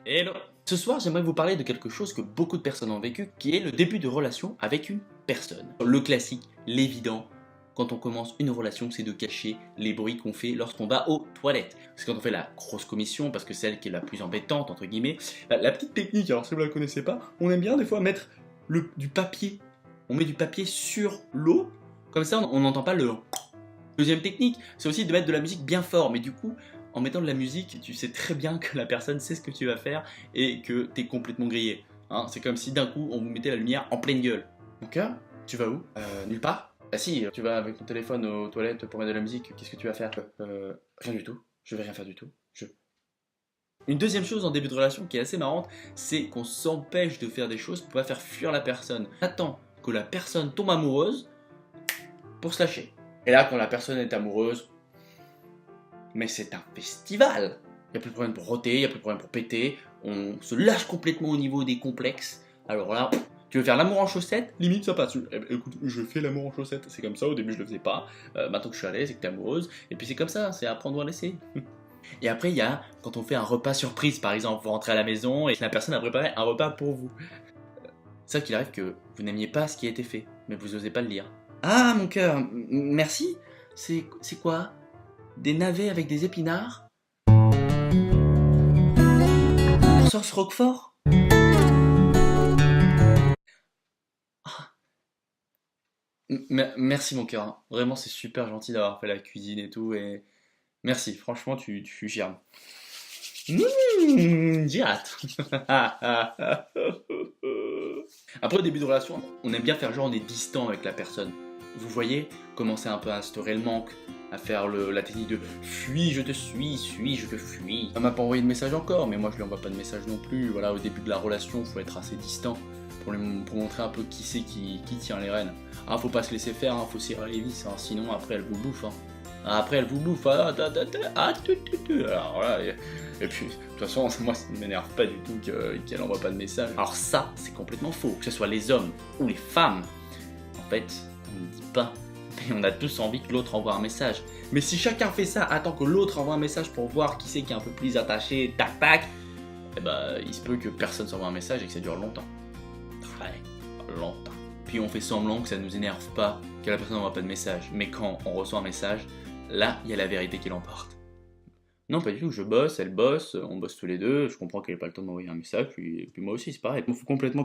Hello. Ce soir, j'aimerais vous parler de quelque chose que beaucoup de personnes ont vécu, qui est le début de relation avec une personne. Le classique, l'évident, quand on commence une relation, c'est de cacher les bruits qu'on fait lorsqu'on va aux toilettes. C'est quand on fait la grosse commission, parce que c'est celle qui est la plus embêtante, entre guillemets. La petite technique, alors si vous ne la connaissez pas, on aime bien des fois mettre du papier. On met du papier sur l'eau, comme ça on n'entend pas le... Deuxième technique, c'est aussi de mettre de la musique bien fort, mais du coup, en mettant de la musique, tu sais très bien que la personne sait ce que tu vas faire et que t'es complètement grillé. Hein, c'est comme si d'un coup, on vous mettait la lumière en pleine gueule. Donc là, tu vas où? Nulle part. Ah si, tu vas avec ton téléphone aux toilettes pour mettre de la musique, qu'est-ce que tu vas faire? Rien du tout. Je vais rien faire du tout. Une deuxième chose en début de relation qui est assez marrante, c'est qu'on s'empêche de faire des choses pour pas faire fuir la personne. On attend que la personne tombe amoureuse pour se lâcher. Et là, quand la personne est amoureuse, mais c'est un festival. Il n'y a plus de problème pour roter, il n'y a plus de problème pour péter. On se lâche complètement au niveau des complexes. Alors là, tu veux faire l'amour en chaussettes? Limite, ça passe. Écoute, je fais l'amour en chaussettes. C'est comme ça, au début, je le faisais pas. Maintenant que je suis à l'aise et que t'es amoureuse. Et puis c'est comme ça, c'est apprendre ou à laisser. Et après, il y a quand on fait un repas surprise, par exemple. Vous rentrez à la maison et la personne a préparé un repas pour vous. C'est ça qu'il arrive que vous n'aimiez pas ce qui a été fait, mais vous n'osez pas le dire. Ah, mon cœur, merci. C'est quoi? Des navets avec des épinards? Sauce Roquefort? Ah, merci mon cœur. Vraiment, c'est super gentil d'avoir fait la cuisine et tout. Et merci, franchement, tu germes. J'ai hâte. Après, au début de relation, on aime bien faire genre on est distant avec la personne. Vous voyez, commencer un peu à instaurer le manque, à faire la technique de fuis, je te suis, je te fuis. Elle m'a pas envoyé de message encore, mais moi je lui envoie pas de message non plus. Voilà, au début de la relation, faut être assez distant pour montrer un peu qui c'est qui tient les rênes. Ah, faut pas se laisser faire, hein, faut serrer les vis, hein, sinon après elle vous bouffe. Hein. Après elle vous bouffe. Alors voilà. Et puis, de toute façon, moi ça ne m'énerve pas du tout qu'elle envoie pas de message. Alors ça, c'est complètement faux. Que ce soit les hommes ou les femmes, en fait, on ne dit pas. Mais on a tous envie que l'autre envoie un message. Mais si chacun fait ça, attend que l'autre envoie un message pour voir qui c'est qui est un peu plus attaché, tac tac, eh ben, il se peut que personne s'envoie un message et que ça dure longtemps. Très longtemps. Puis on fait semblant que ça ne nous énerve pas, que la personne n'envoie pas de message. Mais quand on reçoit un message, là, il y a la vérité qui l'emporte. Non, pas du tout, je bosse, elle bosse, on bosse tous les deux, je comprends qu'elle n'ait pas le temps de m'envoyer un message, puis moi aussi, c'est pareil. Il me fout complètement...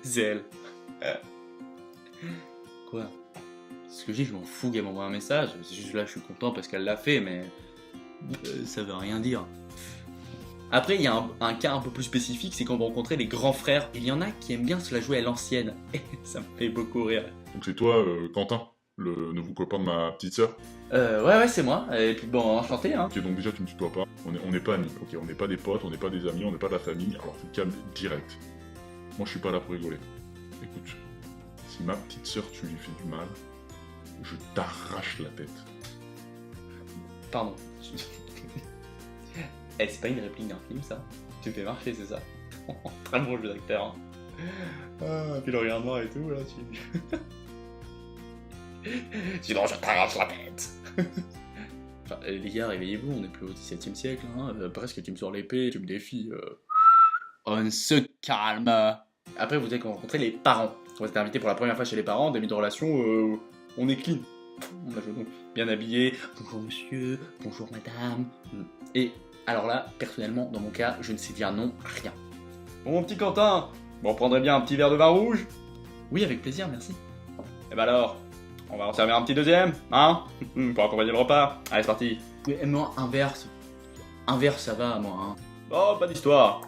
C'est elle. Quoi? Ce que je dis, je m'en fous qu'elle m'envoie un message, c'est juste là, je suis content parce qu'elle l'a fait, mais... ça veut rien dire. Après, il y a un cas un peu plus spécifique, c'est quand vous rencontrez les grands frères. Il y en a qui aiment bien se la jouer à l'ancienne, et ça me fait beaucoup rire. Donc c'est toi, Quentin, le nouveau copain de ma petite sœur. Ouais, c'est moi, et puis bon, enchanté, hein. Ok, donc déjà tu me tutoies pas, on n'est pas amis, ok, on n'est pas des potes, on n'est pas des amis, on n'est pas de la famille, alors tu te calmes direct. Moi je suis pas là pour rigoler. Écoute, si ma petite sœur tu lui fais du mal, je t'arrache la tête. Pardon. C'est pas une réplique d'un film, ça? Tu me fais marcher, c'est ça? Très bon jeu d'acteur. Hein. Ah, puis le regard noir et tout, là, Sinon, je t'arrache la tête. Enfin, les gars, réveillez-vous, on est plus au XVIIe siècle, hein. Presque tu me sors l'épée, tu me défies. On se calme. Après, vous avez rencontré les parents. Vous êtes invité pour la première fois chez les parents, début de relation, on est clean. On a donc bien habillé. Bonjour monsieur, bonjour madame. Et alors là, personnellement, dans mon cas, je ne sais dire non à rien. Bon, mon petit Quentin, on prendrait bien un petit verre de vin rouge? Oui, avec plaisir, merci. Et ben alors, on va en servir un petit deuxième, hein? Pour accompagner le repas. Allez, c'est parti. Mais moi, un verre, ça va, moi, hein. Oh, pas d'histoire.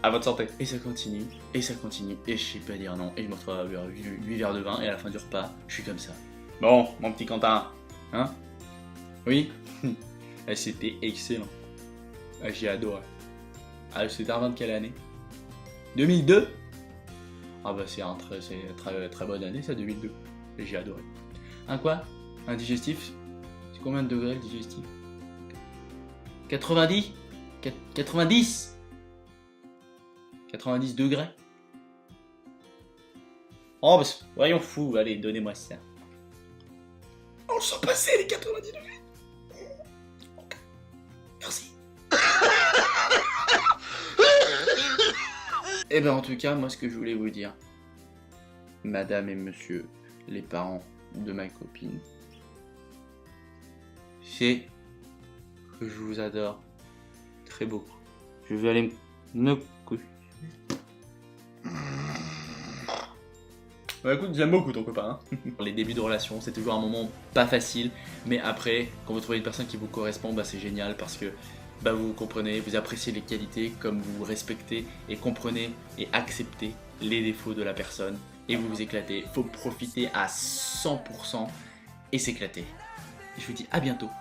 À votre santé. Et ça continue, et ça continue, et je sais pas dire non. Et je me retrouve à boire 8 verres de vin, et à la fin du repas, je suis comme ça. Bon, mon petit Quentin, hein? Oui? C'était excellent. J'ai adoré. C'était un vin de quelle année? 2002? Ah bah c'est très bonne année ça, 2002. J'ai adoré. Un quoi? Un digestif? C'est combien de degrés le digestif? 90? 90? 90 degrés? Oh bah voyons fou, allez, donnez-moi ça. On le sent passer les 90 degrés. Merci. Et ben en tout cas, moi ce que je voulais vous dire, madame et monsieur, les parents de ma copine, c'est que je vous adore très beaucoup. Je vais aller me coucher. Bah écoute, j'aime beaucoup ton copain. Hein. Les débuts de relation, c'est toujours un moment pas facile, mais après, quand vous trouvez une personne qui vous correspond, bah c'est génial parce que bah vous comprenez, vous appréciez les qualités comme vous respectez et comprenez et acceptez les défauts de la personne et vous vous éclatez. Faut profiter à 100% et s'éclater. Je vous dis à bientôt